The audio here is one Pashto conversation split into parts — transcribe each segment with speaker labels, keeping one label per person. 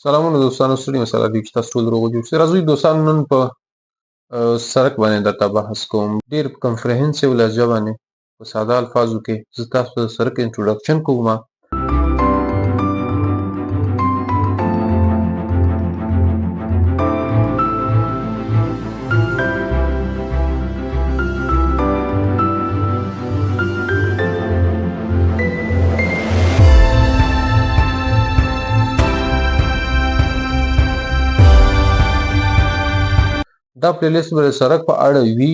Speaker 1: سلامونه دوستانو ستړي مسله دي چې تاسو ټول روغ جوړ شئ. راځئ دوستانو نن په سرک باندې درته بحث کوم. ډېر کمپریهنسیو لهجه باندې په ساده الفاظو کې زه تاسو ته د سرک انټروډکشن کوم. دا پلیلیست به د سرک په اړه وي،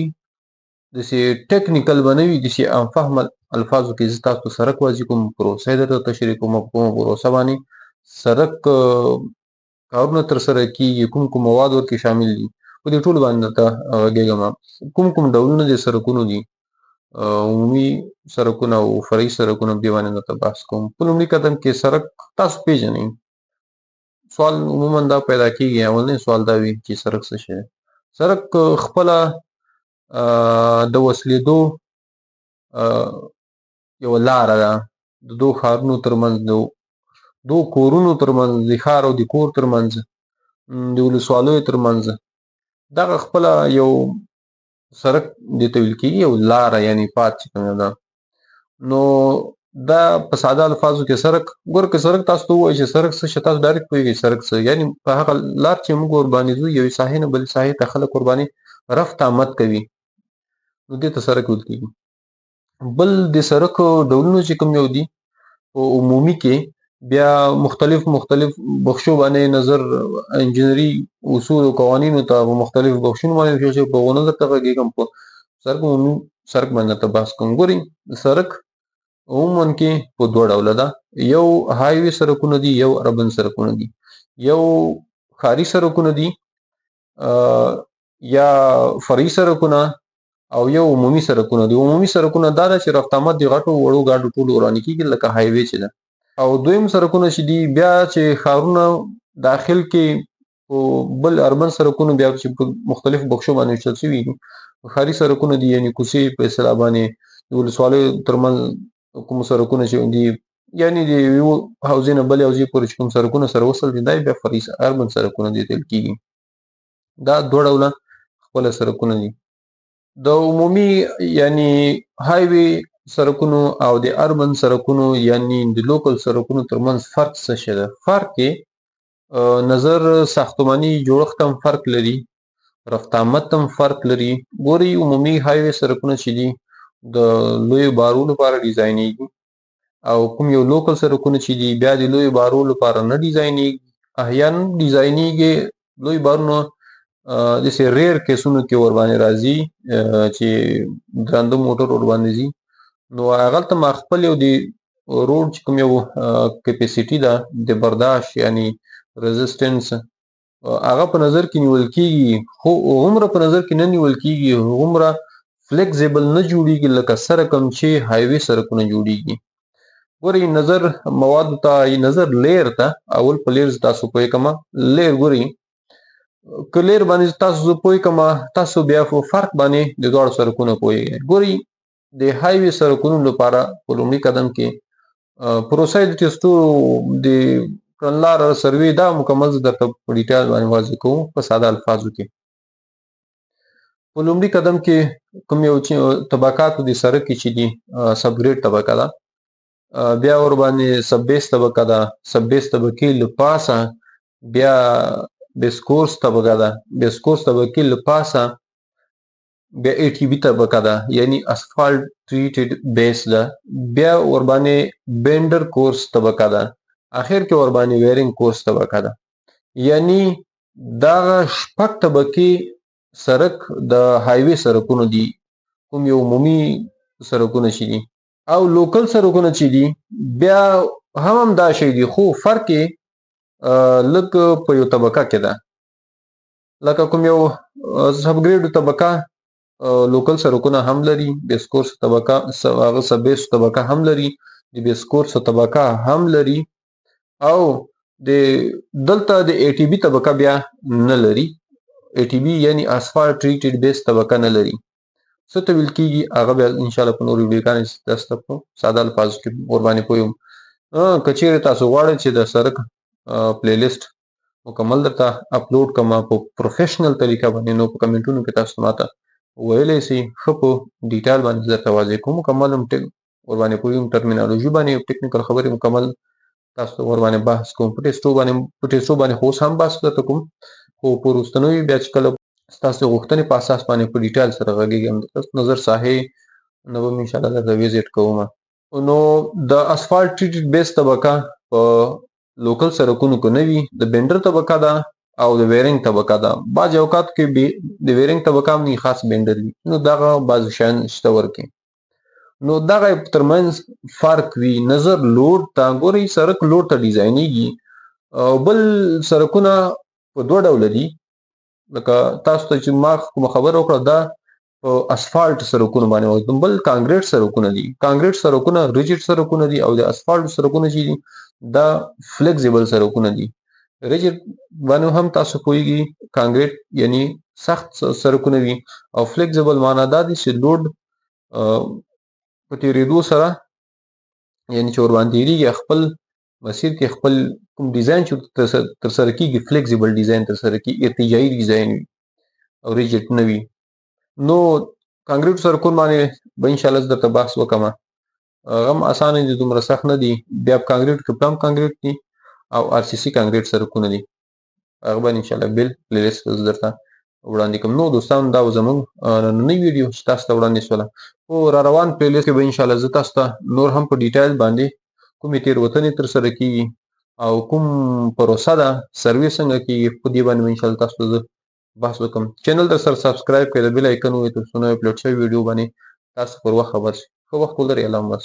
Speaker 1: داسې ټیکنیکل به نه وي، داسې عام فهمه الفاظو کې زه تاسو ته سرک واضح کوم، پروسه یې درته تشریح کوم، په کومه پروسه باندې سرک کارونه ترسره کېږي، کوم کوم مواد ورکې شامل دي، په دې ټولو باندې درته غږېږم. کوم کوم ډولونه د سرکونو دي، عمومي سرکونه او فرعي سرکونه، دې باندې درته بحث کوم. په لومړي قدم کې سرک تاسو پیژنئ. سوال عموما دا پیدا کېږي، اولنی سوال دا وي چې سرک څه شی دی. سرک خپله د وصلېدو یوه لاره ده، د دوو ښارونو ترمنځ، د دوو کورونو ترمنځ، د ښار او د کور ترمنځ، د ولسوالیو ترمنځ دغه خپله یو سرک دې ته ویل کېږي، یو لاره یعنې پات چې کومه ده. نو دا په ساده الفاظو کې سرک، ګوره که سرک تاسو ته ووایي چې سرک څه شی، تاسو ډایرکټ پوهېږئ سرک څه، یعنې په هغه لار چې موږ ورباندې ځو، یوې ساحې نه بلې ساحې ته خلک ورباندې رفت آمد کوي، نو دې ته سرک ویل کېږي. بل د سرک ډولونه چې کوم یو دي، په عمومي کې بیا مختلف بخشو باندې نظر، انجینري اصول او قوانینو ته په مختلفو بخشونو باندې ویشل شوي، په هغو نه درته غږېږم. په سرک عمومي سرک باندې درته بحث کوم. ګورئ سرک عموما کې په دوه ډوله ده، یو هایوي سرکونه دي، یو اربن سرکونه دي. یو ښاري سرکونه دي یا فرعي سرکونه، او یو عمومي سرکونه دي. عمومي سرکونه دا ده چې رفت آمد د غټو وړو ګاډو ټولو ورانې کېږي، لکه هایوې چې ده. او دویم سرکونه چې دي بیا چې ښارونه داخل کې په بل اربن سرکونه بیا چې په مختلفو بخشو باندې ویشل شوي دي. ښاري سرکونه دي یعنې کوڅې په اصطلاح باندې، د ولسوالیو ترمنځ کوم سرکونه چې دي، یعنې د یو حوزې نه بلې حوزې پورې چې کوم سرکونه سره وصل دي، دا بیا فرعي اربن سرکونه دي ویل کېږي. دا دوه ډوله خپله سرکونه دي. د عمومي یعنی هایوي سرکونو او د اربن سرکونو یعنی د لوکل سرکونو ترمنځ فرق څه شی ده؟ فرق کې نظر ساختماني جوړښت هم فرق لري، رفت آمد هم فرق لري. ګورئ عمومي هایوي سرکونه چې دي د لویو بارونو لپاره ډیزاینېږي، او کوم یو لوکل سرکونه چې دي بیا د لویو بارونو لپاره نه ډیزاینېږي. احیانا ډیزاینېږي لوی بارونه داسې ریر کیسونو کې ورباندې راځي چې درانده موټر ورباندې ځي، نو هغلته ما خپل یو د روډ چې کوم یو کیپیسټي ده د برداشت یعنې رزسټنس، هغه په نظر کې نیول کېږي، خو هغومره په نظر کې نه نیول کېږي، هغومره فلیکزیبل نه جوړېږي لکه سره کوم چې هایوي سرکونه جوړېږي. ګورئ نظر موادو ته، نظر لیر ته، اول په لیر تاسو پوه کړم. لیر ګورئ که لیر باندې تاسو زه پوه کړم، تاسو بیا په فرق باندې د دواړو سرکونو پوهېږئ. ګورئ د هایوي سرکونو لپاره په لومړي قدم کې پروسه د ټیسټونو د کړنلاره سروې دا مکمل زه درته په ډیټیل باندې واضح کوم په ساده الفاظو کې. په لومړي قدم کې کوم یو طبقاتو د سرک کې چې دي سب ګریډ طبقه ده، بیا ورباندې سب بیس طبقه ده، سب بیس طبقې له پاسه بیا بیس کورس طبقه ده، بیس کورس طبقې له پاسه بیا ای ټي بي طبقه ده یعنی اسفالټ ټریټډ بیس ده، بیا ورباندې بینډر کورس طبقه ده، اخر کې ورباندې ویرینګ کورس طبقه ده. یعنی دا شپږ طبقې سرک د هایوي سرکونو دي، کوم یو عمومي سرکونه چې دي. او لوکل سرکونه چې دي بیا هم دا شی دي، خو فرق یې لږ په یو طبقه کې ده، لکه کوم یو سب ګریډ طبقه لوکل سرکونه هم لري، بیس کورس طبقه هغه سب بیس طبقه هم لري، د بیس کورس طبقه هم لري، او د دلته د ای ټي بي طبقه بیا نه لري. ای ټي بي یعنی اسفالټ ټریټډ بیس طبقه نه لري. څه ته ویل کېږي هغه بیا انشاءالله په نورو ویډیوګانو کې تاسو ته په ساده الفاظو کې ورباندې پوه یم. که چیرې تاسو غواړئ چې د سرک پلیلیست مکمل درته اپلوډ کوم په پروفیشنل طریقه باندې. نو په کمنټونو کې تاسو ماته ویلی سئ، ښه په ډیټیل باندې درته واضح کوم. مکمل هم ور باندې پوهېږم، ټرمینالوژي باندې ټیکنیکل خبرې مکمل تاسو ته ور باندې بحث کوم. په ټیسټو باندې خو اوس هم بحث درته کوم، خو په وروستنیو بیا چې کله ستاسو د غوښتنې په اساس باندې په ډیټیل سره غږېږم، د نظر ساحې نه به م انشاءالله درته ویزټ کوم. نو د اسفالټ ټریټډ بیس طبقه په لوکل سرکونو کې نه وي، د بینډر طبقه ده او د ویرنګ طبقه ده. بعض اوقات کې د ویرنګ طبقه هم نه خاص بینډر وي، نو دغه بعض شیان شته ورکې. نو دغه ترمنځ فرق وي. نظر لوډ ته ګورئ، سرک لوډ ته ډیزاینېږي، او بل سرکونه په دوه ډوله دي. لکه تاسو ته چې ما کومه خبره وکړه دا په اسفالټ سرکونو باندې وایي، بل کانکریټ سرکونه دي. کانکریټ سرکونه ریجډ سرکونه دي، او د اسفالټ سرکونه چې دي دا فلیکسیبل سرکونه دي. ریجډ باندې هم تاسو پوهیږئ، کانکریټ یعنی سخت سرکونه وي، او فلیکسیبل معنا دا دي چې لوډ په تیریدو سره یعنی چې ور باندې تیریږي خپل مسیر کې خپل کوم ډیزاین چې ترسره کیږي فلیکسیبل ډیزاین ترسره کیږي، ارتجاعي ډیزاین وي او ریجډ نه وي. نو کانکریټ سرکون باندې به انشاءالله زه درته بحث وکړم. هغه هم اسانه دي، دومره سخت نه دي. بیا کانکریټ کې پلم کانکریټ دي او آر سی سی کانکریټ سرکونه دي. هغه باندې انشاءالله بیل پلی لیست درته وړاندې کوم. نو دوستانو دا زموږ نننۍ ویډیو چې تاسو ته وړاندې شوله. او را روان پلی لیست کې به انشاءالله زه تاسو ته نور هم په ډیټیل باندې کومې تېروتنې ترسره کیږي او کوم پروسه ده، سروې څنګه کیږي، په دې باندې به انشاءالله تاسو ته زه بحث وکړم. چینل در سره سبسکرایب کړئ، د بیل آیکن ووهئ تر څو نوې اپلوډ شوې ویډیو باندې تاسو پر وخت خبر شئ. ښه وخت ولرئ. الله مو